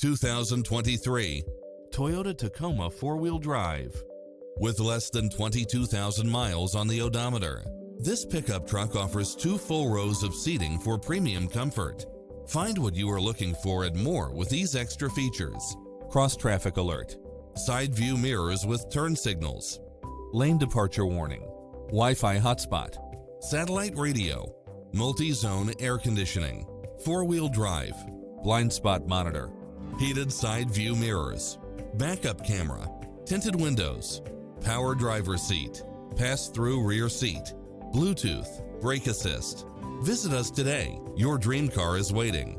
2023 Toyota Tacoma 4-wheel drive. With less than 22,000 miles on the odometer, this pickup truck offers 2 full rows of seating for premium comfort. Find what you are looking for and more with these extra features: cross-traffic alert, side view mirrors with turn signals, lane departure warning, Wi-Fi hotspot, satellite radio, multi-zone air conditioning, 4-wheel drive, blind spot monitor, heated side view mirrors, backup camera, tinted windows, power driver seat, pass-through rear seat, Bluetooth, brake assist. Visit us today. Your dream car is waiting.